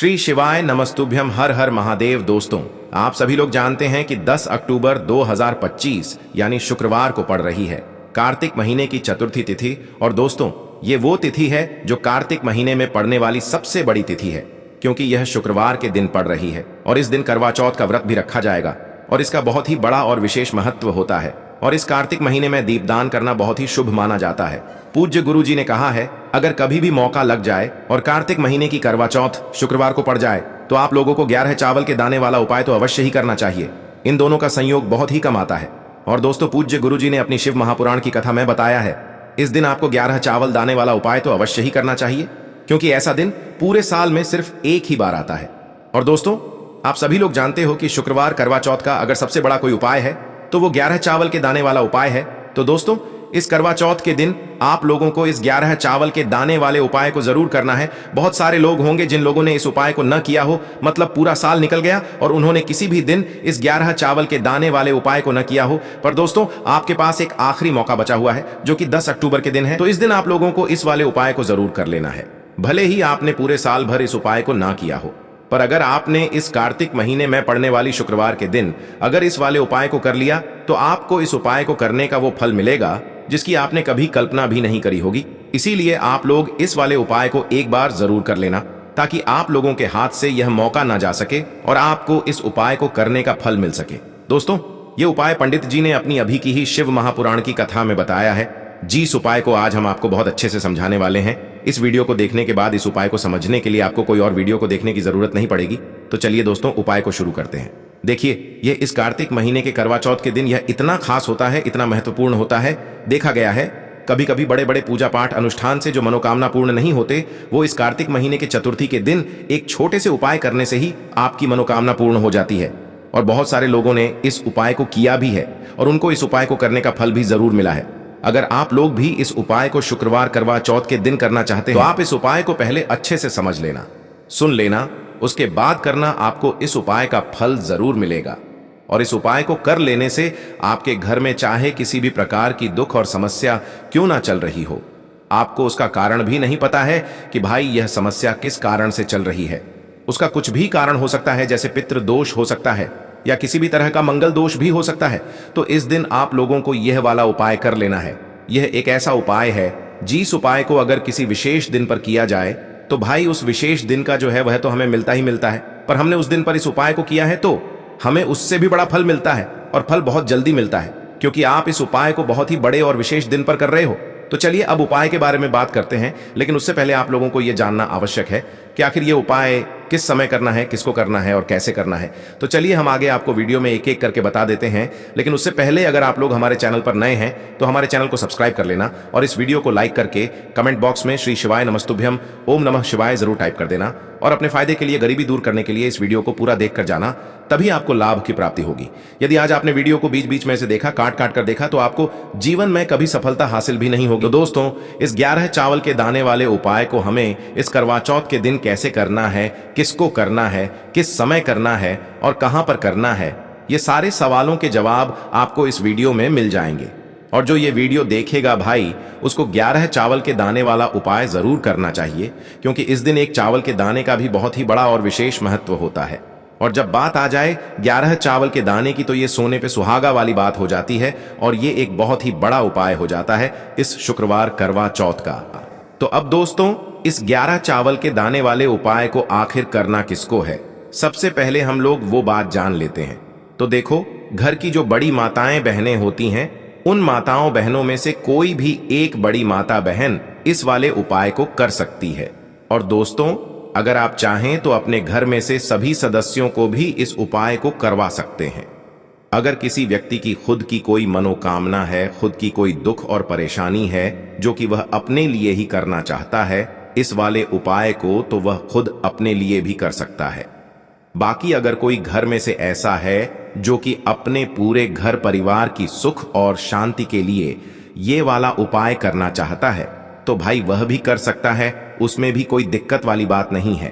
श्री शिवाय नमस्तुभ्यम। हर हर महादेव। दोस्तों, आप सभी लोग जानते हैं कि 10 अक्टूबर 2025 यानी शुक्रवार को पड़ रही है कार्तिक महीने की चतुर्थी तिथि। और दोस्तों, ये वो तिथि है जो कार्तिक महीने में पड़ने वाली सबसे बड़ी तिथि है, क्योंकि यह शुक्रवार के दिन पड़ रही है। और इस दिन करवा चौथ का व्रत भी रखा जाएगा और इसका बहुत ही बड़ा और विशेष महत्व होता है। और इस कार्तिक महीने में दीपदान करना बहुत ही शुभ माना जाता है। पूज्य गुरु जी ने कहा है, अगर कभी भी मौका लग जाए और कार्तिक महीने की करवा चौथ शुक्रवार को पड़ जाए तो आप लोगों को 11 चावल के दाने वाला उपाय तो अवश्य ही करना चाहिए। इन दोनों का संयोग बहुत ही कम आता है। और दोस्तों, पूज्य गुरु जी ने अपनी शिव महापुराण की कथा में बताया है, इस दिन आपको 11 चावल दाने वाला उपाय तो अवश्य ही करना चाहिए, क्योंकि ऐसा दिन पूरे साल में सिर्फ एक ही बार आता है। और दोस्तों, आप सभी लोग जानते हो कि शुक्रवार करवा चौथ का अगर सबसे बड़ा कोई उपाय है तो वो 11 चावल के दाने वाला उपाय है। तो दोस्तों, इस करवा चौथ के दिन आप लोगों को इस 11 चावल के दाने वाले उपाय को जरूर करना है। बहुत सारे लोग होंगे जिन लोगों ने इस उपाय को न किया हो, मतलब पूरा साल निकल गया और उन्होंने किसी भी दिन इस 11 चावल के दाने वाले उपाय को न किया हो। पर दोस्तों, आपके पास एक आखिरी मौका बचा हुआ है, जो कि 10 अक्टूबर के दिन है। तो इस दिन आप लोगों को इस वाले उपाय को जरूर कर लेना है, भले ही आपने पूरे साल भर इस उपाय को ना किया हो। पर अगर आपने इस कार्तिक महीने में पड़ने वाली शुक्रवार के दिन अगर इस वाले उपाय को कर लिया तो आपको इस उपाय को करने का वो फल मिलेगा जिसकी आपने कभी कल्पना भी नहीं करी होगी। इसीलिए आप लोग इस वाले उपाय को एक बार जरूर कर लेना, ताकि आप लोगों के हाथ से यह मौका ना जा सके और आपको इस उपाय को करने का फल मिल सके। दोस्तों, ये उपाय पंडित जी ने अपनी अभी की ही शिव महापुराण की कथा में बताया है। इस उपाय को आज हम आपको बहुत अच्छे से समझाने वाले हैं। इस वीडियो को देखने के बाद इस उपाय को समझने के लिए आपको कोई और वीडियो को देखने की जरूरत नहीं पड़ेगी। तो चलिए दोस्तों, उपाय को शुरू करते हैं। देखिए, यह इस कार्तिक महीने के करवा चौथ के दिन यह इतना खास होता है, इतना महत्वपूर्ण होता है। देखा गया है, कभी कभी बड़े बड़े पूजा पाठ अनुष्ठान से जो मनोकामना पूर्ण नहीं होते, वो इस कार्तिक महीने के चतुर्थी के दिन एक छोटे से उपाय करने से ही आपकी मनोकामना पूर्ण हो जाती है। और बहुत सारे लोगों ने इस उपाय को किया भी है और उनको इस उपाय को करने का फल भी जरूर मिला है। अगर आप लोग भी इस उपाय को शुक्रवार करवा चौथ के दिन करना चाहते हैं तो आप इस उपाय को पहले अच्छे से समझ लेना, सुन लेना, उसके बाद करना। आपको इस उपाय का फल जरूर मिलेगा। और इस उपाय को कर लेने से आपके घर में चाहे किसी भी प्रकार की दुख और समस्या क्यों ना चल रही हो, आपको उसका कारण भी नहीं पता है कि भाई यह समस्या किस कारण से चल रही है। उसका कुछ भी कारण हो सकता है, जैसे पितृ दोष हो सकता है या किसी भी तरह का मंगल दोष भी हो सकता है। तो इस दिन आप लोगों को यह वाला उपाय कर लेना है। यह एक ऐसा उपाय है, जिस उपाय को अगर किसी विशेष दिन पर किया जाए तो भाई उस विशेष दिन का जो है वह तो हमें मिलता ही मिलता है। पर हमने उस दिन पर इस उपाय को किया है तो हमें उससे भी बड़ा फल मिलता है, और फल बहुत जल्दी मिलता है, क्योंकि आप इस उपाय को बहुत ही बड़े और विशेष दिन पर कर रहे हो। तो चलिए अब उपाय के बारे में बात करते हैं, लेकिन उससे पहले आप लोगों को यह जानना आवश्यक है कि आखिर ये उपाय किस समय करना है, किसको करना है और कैसे करना है। तो चलिए हम आगे आपको वीडियो में एक एक करके बता देते हैं। लेकिन उससे पहले अगर आप लोग हमारे चैनल पर नए हैं तो हमारे चैनल को सब्सक्राइब कर लेना और इस वीडियो को लाइक करके कमेंट बॉक्स में श्री शिवाय नमस्तुभ्यम ओम नमः शिवाय जरूर टाइप कर देना। और अपने फायदे के लिए, गरीबी दूर करने के लिए इस वीडियो को पूरा देख कर जाना, तभी आपको लाभ की प्राप्ति होगी। यदि आज आपने वीडियो को बीच बीच में से देखा, काट काट कर देखा, तो आपको जीवन में कभी सफलता हासिल भी नहीं होगी। तो दोस्तों, इस 11 चावल के दाने वाले उपाय को हमें इस करवा चौथ के दिन कैसे करना है, किसको करना है, किस समय करना है और कहां पर करना है, ये सारे सवालों के जवाब आपको इस वीडियो में मिल जाएंगे। और जो ये वीडियो देखेगा भाई, उसको 11 चावल के दाने वाला उपाय जरूर करना चाहिए, क्योंकि इस दिन एक चावल के दाने का भी बहुत ही बड़ा और विशेष महत्व होता है। और जब बात आ जाए 11 चावल के दाने की, तो ये सोने पे सुहागा वाली बात हो जाती है और ये एक बहुत ही बड़ा उपाय हो जाता है इस शुक्रवार करवा चौथ का। तो अब दोस्तों, इस 11 चावल के दाने वाले उपाय को आखिर करना किसको है, सबसे पहले हम लोग वो बात जान लेते हैं। तो देखो, घर की जो बड़ी माताएं बहनें होती हैं, उन माताओं बहनों में से कोई भी एक बड़ी माता बहन इस वाले उपाय को कर सकती है। और दोस्तों, अगर आप चाहें तो अपने घर में से सभी सदस्यों को भी इस उपाय को करवा सकते हैं। अगर किसी व्यक्ति की खुद की कोई मनोकामना है, खुद की कोई दुख और परेशानी है जो कि वह अपने लिए ही करना चाहता है इस वाले उपाय को, तो वह खुद अपने लिए भी कर सकता है। बाकी अगर कोई घर में से ऐसा है जो कि अपने पूरे घर परिवार की सुख और शांति के लिए ये वाला उपाय करना चाहता है, तो भाई वह भी कर सकता है, उसमें भी कोई दिक्कत वाली बात नहीं है।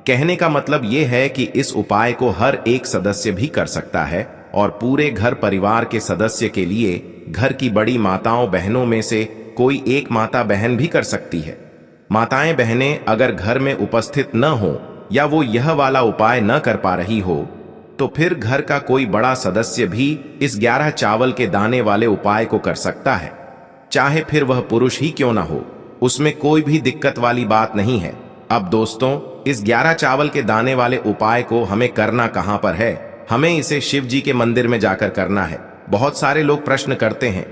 कहने का मतलब ये है कि इस उपाय को हर एक सदस्य भी कर सकता है और पूरे घर परिवार के सदस्य के लिए घर की बड़ी माताओं बहनों में से कोई एक माता बहन भी कर सकती है। माताएं बहनें अगर घर में उपस्थित न हो या वो यह वाला उपाय न कर पा रही हो, तो फिर घर का कोई बड़ा सदस्य भी इस 11 चावल के दाने वाले उपाय को कर सकता है, चाहे फिर वह पुरुष ही क्यों ना हो। उसमें कोई भी दिक्कत वाली बात नहीं है। अब दोस्तों, इस 11 चावल के दाने वाले उपाय को हमें करना कहां पर है? हमें इसे शिव जी के मंदिर में जाकर करना है। बहुत सारे लोग प्रश्न करते हैं,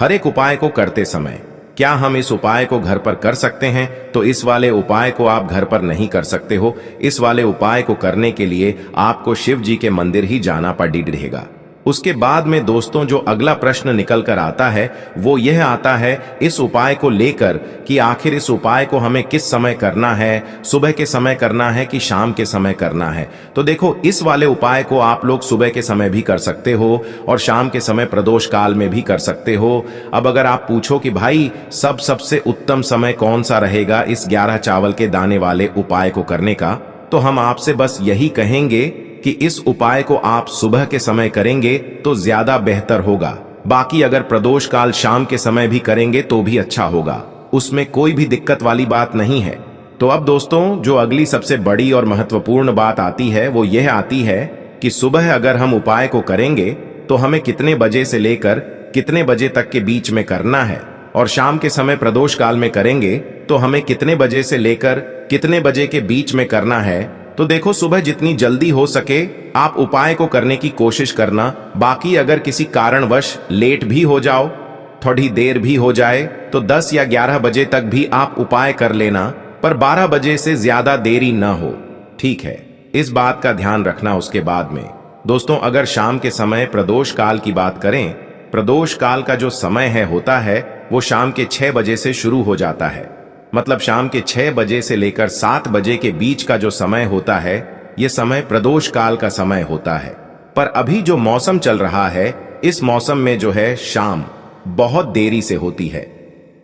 हर एक उपाय को करते समय क्या हम इस उपाय को घर पर कर सकते हैं? तो इस वाले उपाय को आप घर पर नहीं कर सकते हो। इस वाले उपाय को करने के लिए आपको शिव जी के मंदिर ही जाना पड़ेगा। उसके बाद में दोस्तों जो अगला प्रश्न निकल कर आता है वो यह आता है इस उपाय को लेकर कि आखिर इस उपाय को हमें किस समय करना है, सुबह के समय करना है कि शाम के समय करना है। तो देखो, इस वाले उपाय को आप लोग सुबह के समय भी कर सकते हो और शाम के समय प्रदोष काल में भी कर सकते हो। अब अगर आप पूछो कि भाई सबसे उत्तम समय कौन सा रहेगा इस 11 चावल के दाने वाले उपाय को करने का, तो हम आपसे बस यही कहेंगे कि इस उपाय को आप सुबह के समय करेंगे तो ज्यादा बेहतर होगा। बाकी अगर प्रदोष काल शाम के समय भी करेंगे तो भी अच्छा होगा, उसमें कोई भी दिक्कत वाली बात नहीं है। तो अब दोस्तों जो अगली सबसे बड़ी और महत्वपूर्ण बात आती है वो यह आती है कि सुबह अगर हम उपाय को करेंगे तो हमें कितने बजे से लेकर कितने बजे तक के बीच में करना है, और शाम के समय प्रदोष काल में करेंगे तो हमें कितने बजे से लेकर कितने बजे के बीच में करना है। तो देखो, सुबह जितनी जल्दी हो सके आप उपाय को करने की कोशिश करना। बाकी अगर किसी कारणवश लेट भी हो जाओ, थोड़ी देर भी हो जाए, तो 10 या 11 बजे तक भी आप उपाय कर लेना, पर 12 बजे से ज्यादा देरी न हो, ठीक है? इस बात का ध्यान रखना। उसके बाद में दोस्तों अगर शाम के समय प्रदोष काल की बात करें, प्रदोष काल का जो समय होता है वो शाम के 6 बजे से शुरू हो जाता है। मतलब शाम के 6 बजे से लेकर 7 बजे के बीच का जो समय होता है ये समय प्रदोष काल का समय होता है। पर अभी जो मौसम चल रहा है इस मौसम में जो है शाम बहुत देरी से होती है,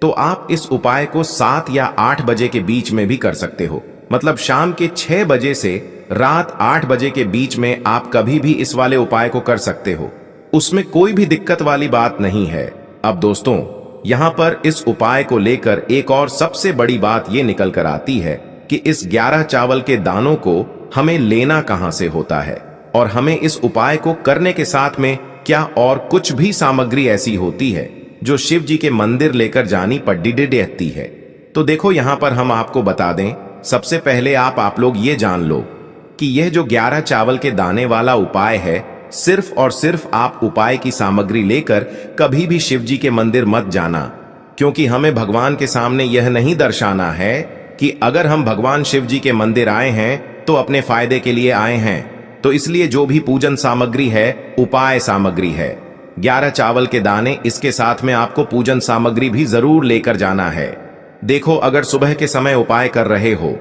तो आप इस उपाय को 7 या 8 बजे के बीच में भी कर सकते हो। मतलब शाम के 6 बजे से रात 8 बजे के बीच में आप कभी भी इस वाले उपाय को कर सकते हो, उसमें कोई भी दिक्कत वाली बात नहीं है। अब दोस्तों यहां पर इस उपाय को लेकर एक और सबसे बड़ी बात यह निकल कर आती है कि इस 11 चावल के दानों को हमें लेना कहां से होता है, और हमें इस उपाय को करने के साथ में क्या और कुछ भी सामग्री ऐसी होती है जो शिव जी के मंदिर लेकर जानी पड़ती है। तो देखो यहां पर हम आपको बता दें, सबसे पहले आप लोग ये जान लो कि यह जो 11 चावल के दाने वाला उपाय है, सिर्फ और सिर्फ आप उपाय की सामग्री लेकर कभी भी शिव जी के मंदिर मत जाना, क्योंकि हमें भगवान के सामने यह नहीं दर्शाना है कि अगर हम भगवान शिव जी के मंदिर आए हैं तो अपने फायदे के लिए आए हैं। तो इसलिए जो भी पूजन सामग्री है उपाय सामग्री है। 11 चावल के दाने, इसके साथ में आपको पूजन सामग्री भी जरूर लेकर जाना है। देखो, अगर सुबह के समय उपाय कर रहे हो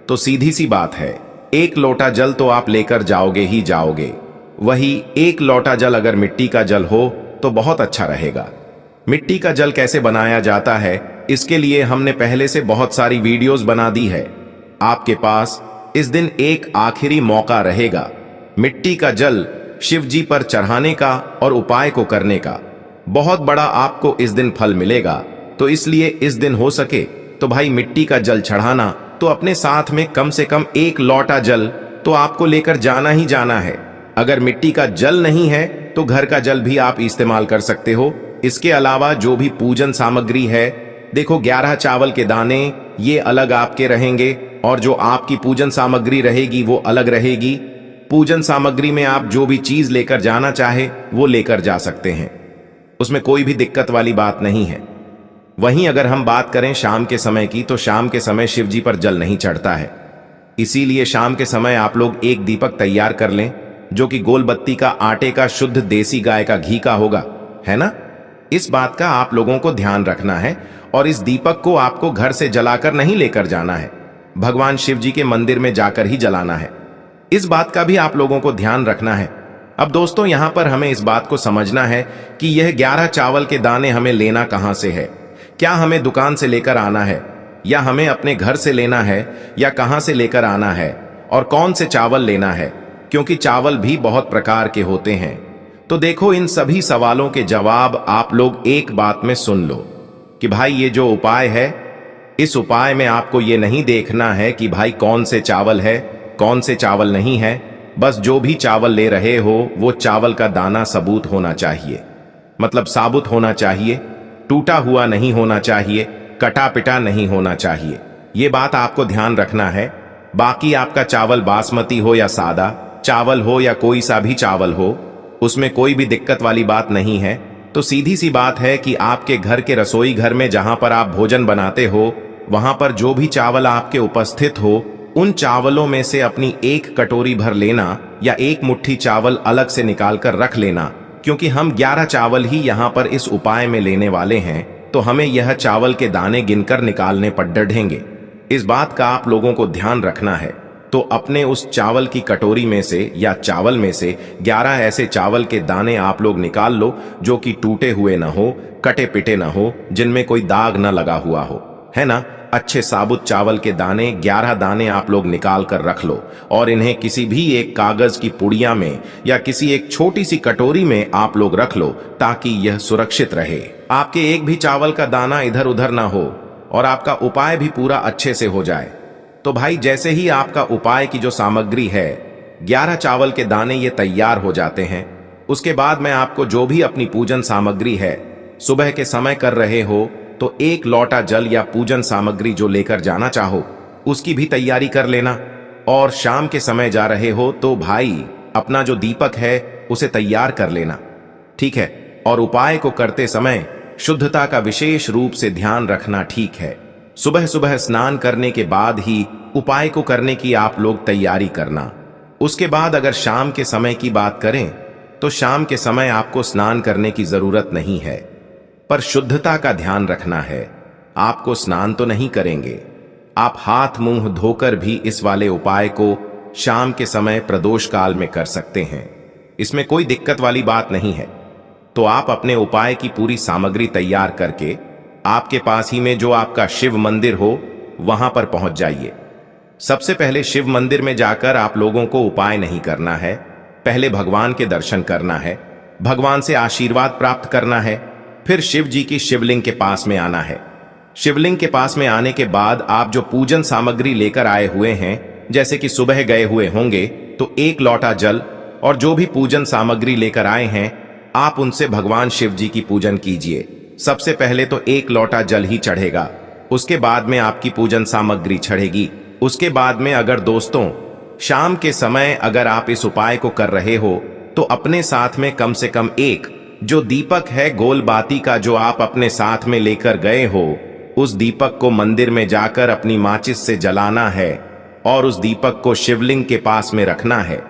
तो सीधी सी बात है, 1 लोटा जल तो आप लेकर जाओगे ही जाओगे। वही 1 लोटा जल अगर मिट्टी का जल हो तो बहुत अच्छा रहेगा। मिट्टी का जल कैसे बनाया जाता है इसके लिए हमने पहले से बहुत सारी वीडियोस बना दी है। आपके पास इस दिन एक आखिरी मौका रहेगा मिट्टी का जल शिव जी पर चढ़ाने का और उपाय को करने का। बहुत बड़ा आपको इस दिन फल मिलेगा। तो इसलिए इस दिन हो सके तो भाई मिट्टी का जल चढ़ाना, तो अपने साथ में कम से कम 1 लोटा जल तो आपको लेकर जाना ही जाना है। अगर मिट्टी का जल नहीं है तो घर का जल भी आप इस्तेमाल कर सकते हो। इसके अलावा जो भी पूजन सामग्री है, देखो 11 चावल के दाने ये अलग आपके रहेंगे और जो आपकी पूजन सामग्री रहेगी वो अलग रहेगी। पूजन सामग्री में आप जो भी चीज लेकर जाना चाहे वो लेकर जा सकते हैं, उसमें कोई भी दिक्कत वाली बात नहीं है। वहीं अगर हम बात करें शाम के समय की, तो शाम के समय शिव जी पर जल नहीं चढ़ता है, इसीलिए शाम के समय आप लोग एक दीपक तैयार कर लें जो कि गोल बत्ती का आटे का शुद्ध देसी गाय का घी का होगा, है ना? इस बात का आप लोगों को ध्यान रखना है। और इस दीपक को आपको घर से जलाकर नहीं लेकर जाना है, भगवान शिव जी के मंदिर में जाकर ही जलाना है। इस बात का भी आप लोगों को ध्यान रखना है। अब दोस्तों यहां पर हमें इस बात को समझना है कि यह 11 चावल के दाने हमें लेना कहां से है। क्या हमें दुकान से लेकर आना है, या हमें अपने घर से लेना है, या कहां से लेकर आना है, और कौन से चावल लेना है, क्योंकि चावल भी बहुत प्रकार के होते हैं। तो देखो, इन सभी सवालों के जवाब आप लोग एक बात में सुन लो कि भाई ये जो उपाय है इस उपाय में आपको ये नहीं देखना है कि भाई कौन से चावल है, कौन से चावल नहीं है। बस जो भी चावल ले रहे हो वो चावल का दाना सबूत होना चाहिए, मतलब साबुत होना चाहिए, टूटा हुआ नहीं होना चाहिए, कटा पिटा नहीं होना चाहिए। ये बात आपको ध्यान रखना है। बाकी आपका चावल बासमती हो या सादा चावल हो या कोई सा भी चावल हो, उसमें कोई भी दिक्कत वाली बात नहीं है। तो सीधी सी बात है कि आपके घर के रसोई घर में जहां पर आप भोजन बनाते हो, वहां पर जो भी चावल आपके उपस्थित हो, उन चावलों में से अपनी एक कटोरी भर लेना या एक मुट्ठी चावल अलग से निकाल कर रख लेना। क्योंकि हम 11 चावल ही यहाँ पर इस उपाय में लेने वाले हैं, तो हमें यह चावल के दाने गिनकर निकालने पड़ेंगे। इस बात का आप लोगों को ध्यान रखना है। तो अपने उस चावल की कटोरी में से या चावल में से 11 ऐसे चावल के दाने आप लोग निकाल लो जो कि टूटे हुए ना हो, कटे पिटे ना हो, जिनमें कोई दाग ना लगा हुआ हो, है ना। अच्छे साबुत चावल के दाने 11 दाने आप लोग निकाल कर रख लो और इन्हें किसी भी एक कागज की पुड़िया में या किसी एक छोटी सी कटोरी में आप लोग रख लो, ताकि यह सुरक्षित रहे। आपके एक भी चावल का दाना इधर उधर ना हो और आपका उपाय भी पूरा अच्छे से हो जाए। तो भाई जैसे ही आपका उपाय की जो सामग्री है, 11 चावल के दाने ये तैयार हो जाते हैं, उसके बाद मैं आपको जो भी अपनी पूजन सामग्री है, सुबह के समय कर रहे हो तो 1 लोटा जल या पूजन सामग्री जो लेकर जाना चाहो उसकी भी तैयारी कर लेना। और शाम के समय जा रहे हो तो भाई अपना जो दीपक है उसे तैयार कर लेना, ठीक है। और उपाय को करते समय शुद्धता का विशेष रूप से ध्यान रखना, ठीक है। सुबह सुबह स्नान करने के बाद ही उपाय को करने की आप लोग तैयारी करना। उसके बाद अगर शाम के समय की बात करें तो शाम के समय आपको स्नान करने की जरूरत नहीं है, पर शुद्धता का ध्यान रखना है। आपको स्नान तो नहीं करेंगे, आप हाथ मुंह धोकर भी इस वाले उपाय को शाम के समय प्रदोष काल में कर सकते हैं। इसमें कोई दिक्कत वाली बात नहीं है। तो आप अपने उपाय की पूरी सामग्री तैयार करके आपके पास ही में जो आपका शिव मंदिर हो वहां पर पहुंच जाइए। सबसे पहले शिव मंदिर में जाकर आप लोगों को उपाय नहीं करना है, पहले भगवान के दर्शन करना है, भगवान से आशीर्वाद प्राप्त करना है। फिर शिव जी की शिवलिंग के पास में आना है। शिवलिंग के पास में आने के बाद आप जो पूजन सामग्री लेकर आए हुए हैं, जैसे कि सुबह गए हुए होंगे तो 1 लोटा जल और जो भी पूजन सामग्री लेकर आए हैं, आप उनसे भगवान शिव जी की पूजन कीजिए। सबसे पहले तो 1 लोटा जल ही चढ़ेगा, उसके बाद में आपकी पूजन सामग्री चढ़ेगी। उसके बाद में अगर दोस्तों शाम के समय अगर आप इस उपाय को कर रहे हो तो अपने साथ में कम से कम एक जो दीपक है गोल बाती का जो आप अपने साथ में लेकर गए हो, उस दीपक को मंदिर में जाकर अपनी माचिस से जलाना है और उस दीपक को शिवलिंग के पास में रखना है,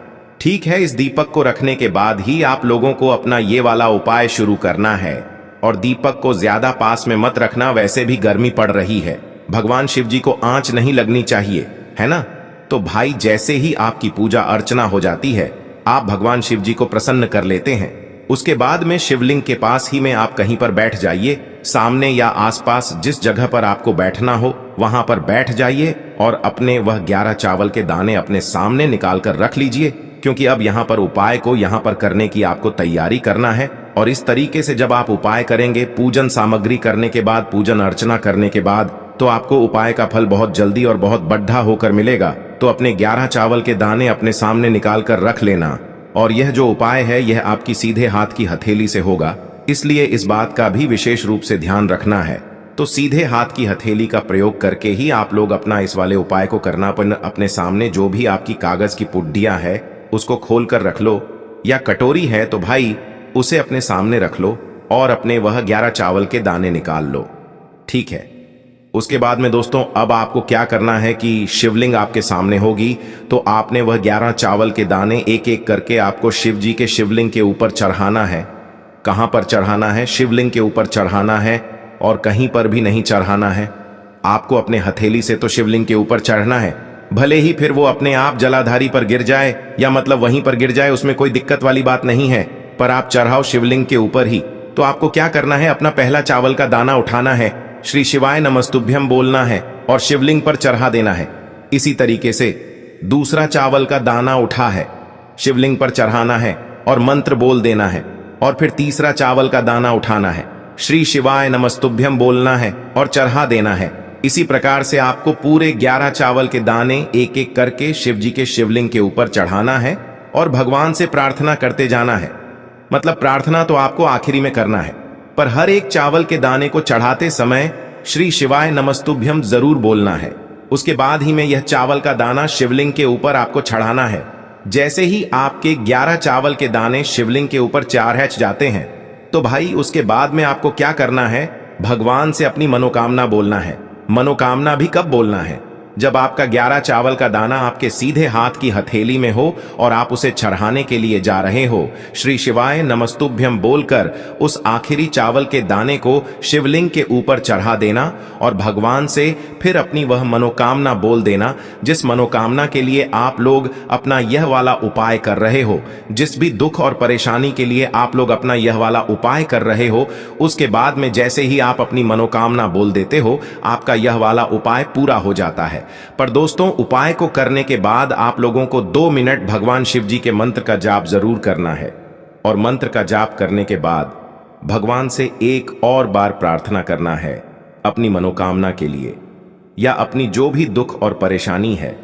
ठीक है। इस दीपक को रखने के बाद ही आप लोगों को अपना ये वाला उपाय शुरू करना है। और दीपक को ज्यादा पास में मत रखना, वैसे भी गर्मी पड़ रही है, भगवान शिव जी को आंच नहीं लगनी चाहिए, है ना। तो भाई जैसे ही आपकी पूजा अर्चना हो जाती है, आप भगवान शिव जी को प्रसन्न कर लेते हैं। उसके बाद में शिवलिंग के पास ही में आप कहीं पर बैठ जाइए, सामने या आसपास जिस जगह पर आपको बैठना हो वहां पर बैठ जाइए और अपने वह 11 चावल के दाने अपने सामने निकाल कर रख लीजिए। क्योंकि अब यहाँ पर उपाय को यहाँ पर करने की आपको तैयारी करना है। और इस तरीके से जब आप उपाय करेंगे, पूजन सामग्री करने के बाद, पूजन अर्चना करने के बाद, तो आपको उपाय का फल बहुत जल्दी और बहुत बढ़ा होकर मिलेगा। तो अपने 11 चावल के दाने अपने सामने निकाल कर रख लेना। और यह जो उपाय है यह आपकी सीधे हाथ की हथेली से होगा, इसलिए इस बात का भी विशेष रूप से ध्यान रखना है। तो सीधे हाथ की हथेली का प्रयोग करके ही आप लोग अपना इस वाले उपाय को करना। अपने सामने जो भी आपकी कागज की पुड्डियां है उसको खोल कर रख लो, या कटोरी है तो भाई उसे अपने सामने रख लो और अपने वह 11 चावल के दाने निकाल लो, ठीक है। उसके बाद में दोस्तों अब आपको क्या करना है कि शिवलिंग आपके सामने होगी, तो आपने वह 11 चावल के दाने एक एक करके आपको शिव जी के शिवलिंग के ऊपर चढ़ाना है। कहां पर चढ़ाना है? शिवलिंग के ऊपर चढ़ाना है और कहीं पर भी नहीं चढ़ाना है। आपको अपने हथेली से तो शिवलिंग के ऊपर चढ़ना है, भले ही फिर वो अपने आप जलाधारी पर गिर जाए या मतलब वहीं पर गिर जाए, उसमें कोई दिक्कत वाली बात नहीं है, पर आप चढ़ाओ शिवलिंग के ऊपर ही। तो आपको क्या करना है, अपना पहला चावल का दाना उठाना है, श्री शिवाय नमस्तुभ्यम बोलना है और शिवलिंग पर चढ़ा देना है। इसी तरीके से दूसरा चावल का दाना उठा है, शिवलिंग पर चढ़ाना है और मंत्र बोल देना है। और फिर तीसरा चावल का दाना उठाना है, श्री शिवाय नमस्तुभ्यम बोलना है और चढ़ा देना है। इसी प्रकार से आपको पूरे 11 चावल के दाने एक एक करके शिव जी के शिवलिंग के ऊपर चढ़ाना है और भगवान से प्रार्थना करते जाना है। मतलब प्रार्थना तो आपको आखिरी में करना है, पर हर एक चावल के दाने को चढ़ाते समय श्री शिवाय नमस्तुभ्यम जरूर बोलना है। उसके बाद ही में यह चावल का दाना शिवलिंग के ऊपर आपको चढ़ाना है। जैसे ही आपके 11 चावल के दाने शिवलिंग के ऊपर चारहच जाते हैं, तो भाई उसके बाद में आपको क्या करना है, भगवान से अपनी मनोकामना बोलना है। मनोकामना भी कब बोलना है, जब आपका 11 चावल का दाना आपके सीधे हाथ की हथेली में हो और आप उसे चढ़ाने के लिए जा रहे हो। श्री शिवाय नमस्तुभ्यम बोलकर उस आखिरी चावल के दाने को शिवलिंग के ऊपर चढ़ा देना और भगवान से फिर अपनी वह मनोकामना बोल देना, जिस मनोकामना के लिए आप लोग अपना यह वाला उपाय कर रहे हो। जिस भी दुख और परेशानी के लिए आप लोग अपना यह वाला उपाय कर रहे हो, उसके बाद में जैसे ही आप अपनी मनोकामना बोल देते हो, आपका यह वाला उपाय पूरा हो जाता है। पर दोस्तों, उपाय को करने के बाद आप लोगों को 2 मिनट भगवान शिव जी के मंत्र का जाप जरूर करना है और मंत्र का जाप करने के बाद भगवान से एक और बार प्रार्थना करना है अपनी मनोकामना के लिए या अपनी जो भी दुख और परेशानी है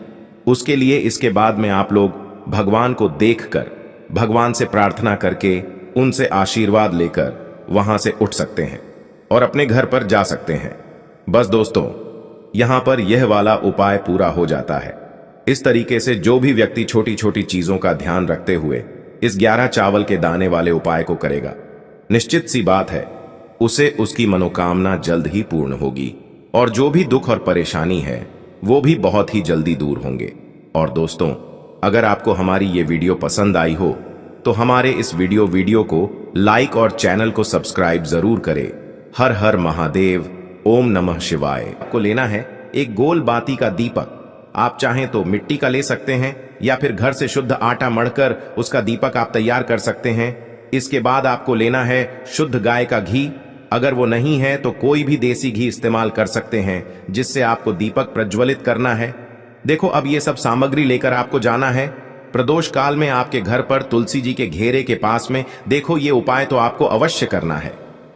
उसके लिए। इसके बाद में आप लोग भगवान को देखकर भगवान से प्रार्थना करके उनसे आशीर्वाद लेकर वहां से उठ सकते हैं और अपने घर पर जा सकते हैं। बस दोस्तों, यहां पर यह वाला उपाय पूरा हो जाता है। इस तरीके से जो भी व्यक्ति छोटी छोटी चीजों का ध्यान रखते हुए इस 11 चावल के दाने वाले उपाय को करेगा, निश्चित सी बात है उसे उसकी मनोकामना जल्द ही पूर्ण होगी और जो भी दुख और परेशानी है वो भी बहुत ही जल्दी दूर होंगे। और दोस्तों, अगर आपको हमारी ये वीडियो पसंद आई हो तो हमारे इस वीडियो को लाइक और चैनल को सब्सक्राइब जरूर करें। हर हर महादेव, ओम नमः शिवाय। आपको लेना है एक गोल बाती का दीपक। आप चाहें तो मिट्टी का ले सकते हैं या फिर घर से शुद्ध आटा मढ़कर उसका दीपक आप तैयार कर सकते हैं। इसके बाद आपको लेना है शुद्ध गाय का घी। अगर वो नहीं है तो कोई भी देसी घी इस्तेमाल कर सकते हैं, जिससे आपको दीपक प्रज्वलित करना है। देखो, अब ये सब सामग्री लेकर आपको जाना है प्रदोष काल में आपके घर पर तुलसी जी के घेरे के पास में। देखो, ये उपाय तो आपको अवश्य करना है।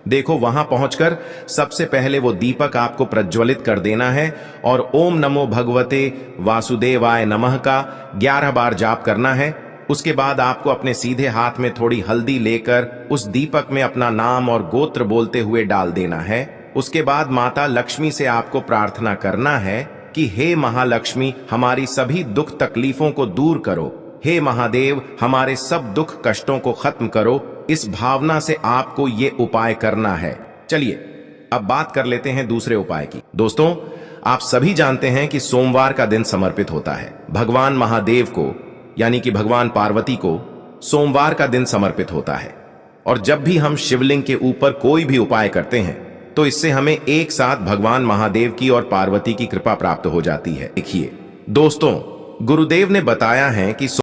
देखो, वहां पहुंचकर सबसे पहले वो दीपक आपको प्रज्वलित कर देना है और ओम नमो भगवते वासुदेवाय नमः का 11 बार जाप करना है। उसके बाद आपको अपने सीधे हाथ में थोड़ी हल्दी लेकर उस दीपक में अपना नाम और गोत्र बोलते हुए डाल देना है। उसके बाद माता लक्ष्मी से आपको प्रार्थना करना है कि हे महालक्ष्मी, हमारी सभी दुख तकलीफों को दूर करो। हे महादेव, हमारे सब दुख कष्टों को खत्म करो। इस भावना से आपको ये उपाय करना है। चलिए अब बात कर लेते हैं दूसरे उपाय की। दोस्तों, आप सभी जानते हैं कि सोमवार का दिन समर्पित होता है भगवान महादेव को, यानी कि भगवान पार्वती को सोमवार का दिन समर्पित होता है। और जब भी हम शिवलिंग के ऊपर कोई भी उपाय करते हैं तो इससे हमें एक साथ भगवान महादेव की और पार्वती की कृपा प्राप्त हो जाती है। देखिए दोस्तों, गुरुदेव ने बताया है कि